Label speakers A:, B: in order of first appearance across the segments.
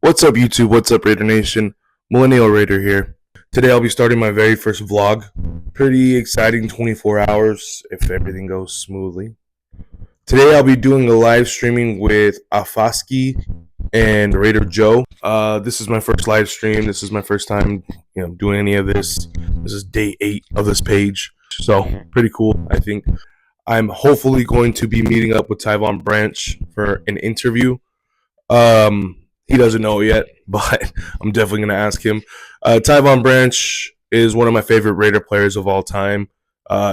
A: What's up, YouTube? What's up, Raider Nation? Millennial Raider here. Today I'll be starting my very first vlog. Pretty exciting 24 hours if everything goes smoothly. Today I'll be doing a live streaming with Afaski and Raider Joe. This is my first live stream. This is my first time, doing any of this. This is day 8 of this page, so pretty cool. I think I'm hopefully going to be meeting up with Tyvon Branch for an interview. He doesn't know yet, but I'm definitely going to ask him. Tyvon Branch is one of my favorite Raider players of all time.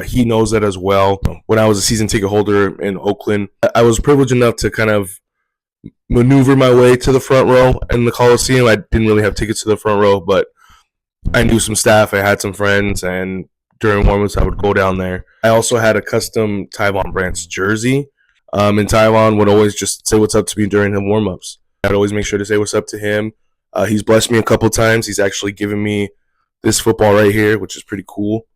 A: He knows that as well. When I was a season ticket holder in Oakland, I was privileged enough to kind of maneuver my way to the front row in the Coliseum. I didn't really have tickets to the front row, but I knew some staff. I had some friends, and during warm-ups, I would go down there. I also had a custom Tyvon Branch jersey, and Tyvon would always just say what's up to me during the warm-ups. I'd always make sure to say what's up to him. He's blessed me a couple times. He's actually given me this football right here, which is pretty cool.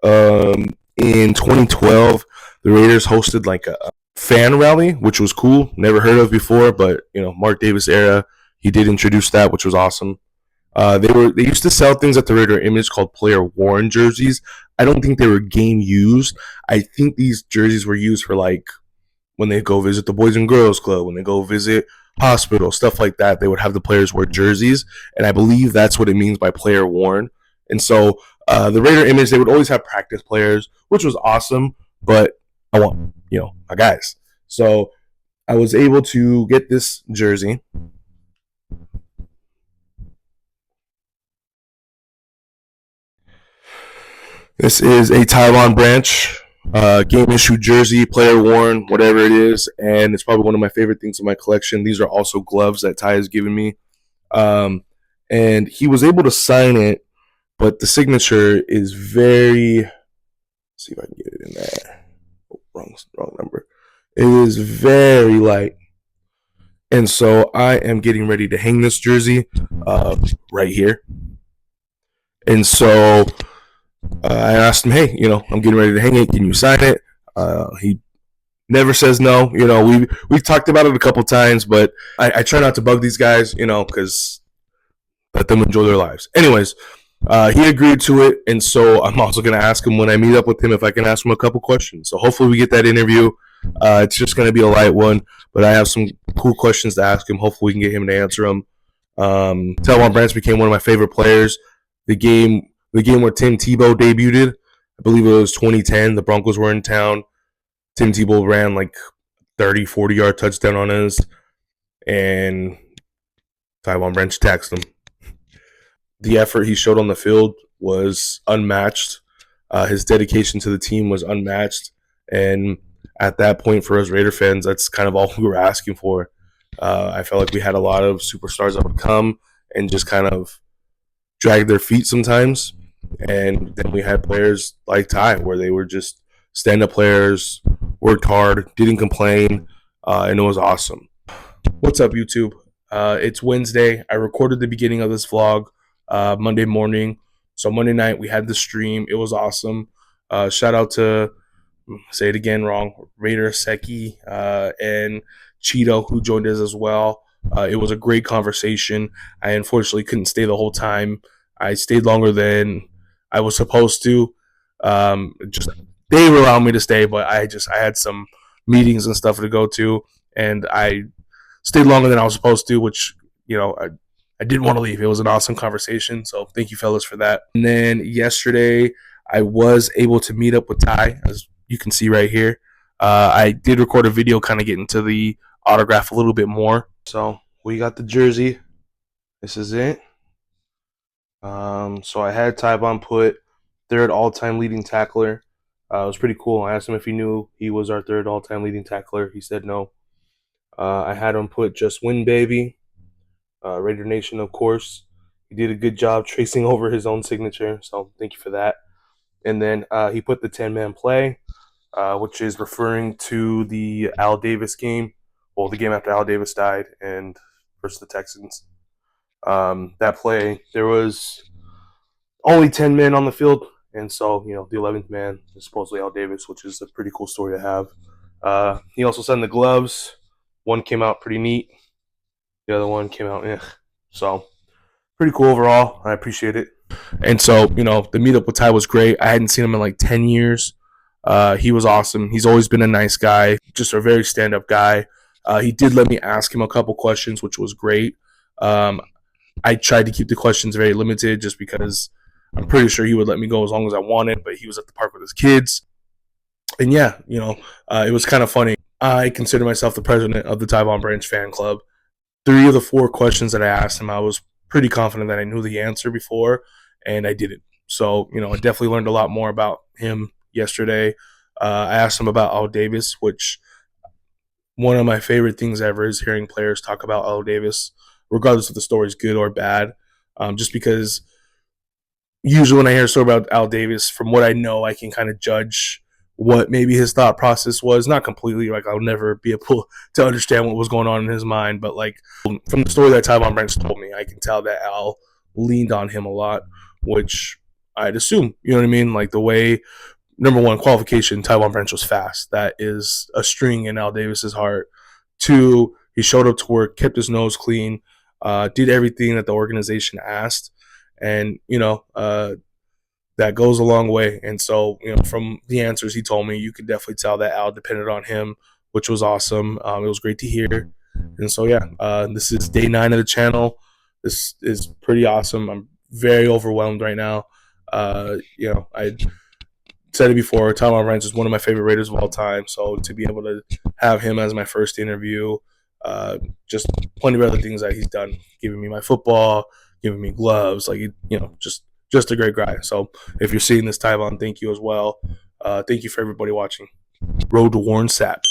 A: In 2012, the Raiders hosted like a fan rally, which was cool. Never heard of before, but Mark Davis era, he did introduce that, which was awesome. They used to sell things at the Raider Image called player worn jerseys. I don't think they were game used. I think these jerseys were used for like when they go visit the Boys and Girls Club, when they go visit hospital, stuff like that. They would have the players wear jerseys, and I believe that's what it means by player worn. And so the Raider Image, they would always have practice players, which was awesome, but I want my guys. So I was able to get this jersey. This is a Tyvon Branch game issue jersey, player worn, whatever it is, and it's probably one of my favorite things in my collection. These are also gloves that Ty has given me, and he was able to sign it, but the signature is very. Let's see if I can get it in there. Oh, wrong number. It is very light, and so I am getting ready to hang this jersey right here, and so. I asked him, hey, I'm getting ready to hang it. Can you sign it? He never says no. We've talked about it a couple times, but I try not to bug these guys, because let them enjoy their lives. Anyways, he agreed to it, and so I'm also going to ask him when I meet up with him if I can ask him a couple questions. So hopefully we get that interview. It's just going to be a light one, but I have some cool questions to ask him. Hopefully we can get him to answer them. Tyvon Branch became one of my favorite players. The game where Tim Tebow debuted, I believe it was 2010. The Broncos were in town. Tim Tebow ran like 30, 40-yard touchdown on us, and Tyvon Branch taxed him. The effort he showed on the field was unmatched. His dedication to the team was unmatched, and at that point, for us Raider fans, that's kind of all we were asking for. I felt like we had a lot of superstars that would come and just kind of drag their feet sometimes. And then we had players like Ty, where they were just stand-up players, worked hard, didn't complain, and it was awesome. What's up, YouTube? It's Wednesday. I recorded the beginning of this vlog Monday morning. So Monday night, we had the stream. It was awesome. Shout out to, say it again wrong, Raider Seki and Cheeto, who joined us as well. It was a great conversation. I unfortunately couldn't stay the whole time. I stayed longer than I was supposed to. Just they allowed me to stay, but I had some meetings and stuff to go to, and I stayed longer than I was supposed to, which I didn't want to leave. It was an awesome conversation, so thank you, fellas, for that. And then yesterday, I was able to meet up with Ty, as you can see right here. I did record a video, kind of getting to the autograph a little bit more. So we got the jersey. This is it. So I had Tyvon put third all-time leading tackler. It was pretty cool. I asked him if he knew he was our third all-time leading tackler. He said no. I had him put just win, baby. Raider Nation, of course. He did a good job tracing over his own signature, so thank you for that. And then he put the 10-man play, which is referring to the Al Davis game. Well, the game after Al Davis died and versus the Texans. That play, there was only 10 men on the field, and so the 11th man is supposedly Al Davis, which is a pretty cool story to have. He also sent the gloves. One came out pretty neat. The other one came out So pretty cool overall. I appreciate it. And so, the meetup with Ty was great. I hadn't seen him in like 10 years. He was awesome. He's always been a nice guy, just a very stand up guy. He did let me ask him a couple questions, which was great. I tried to keep the questions very limited just because I'm pretty sure he would let me go as long as I wanted, but he was at the park with his kids. And yeah, it was kind of funny. I consider myself the president of the Tyvon Branch fan club. 3 of the 4 questions that I asked him, I was pretty confident that I knew the answer before, and I didn't. So, I definitely learned a lot more about him yesterday. I asked him about Al Davis, which one of my favorite things ever is hearing players talk about Al Davis, regardless if the story is good or bad. Just because usually when I hear a story about Al Davis, from what I know, I can kind of judge what maybe his thought process was. Not completely, like I'll never be able to understand what was going on in his mind, but like from the story that Tyvon Branch told me, I can tell that Al leaned on him a lot, which I'd assume, you know what I mean? Like the way, number one, qualification, Tyvon Branch was fast. That is a string in Al Davis's heart. 2, he showed up to work, kept his nose clean, did everything that the organization asked, and that goes a long way. And so, from the answers he told me, you could definitely tell that Al depended on him, which was awesome. It was great to hear. And so, yeah, this is day 9 of the channel. This is pretty awesome. I'm very overwhelmed right now. I said it before, Tyvon Branch is one of my favorite Raiders of all time. So to be able to have him as my first interview, just plenty of other things that he's done, giving me my football, giving me gloves, like just a great guy. So if you're seeing this, Tyvon, thank you as well. Thank you for everybody watching. Road to Warren Sapp.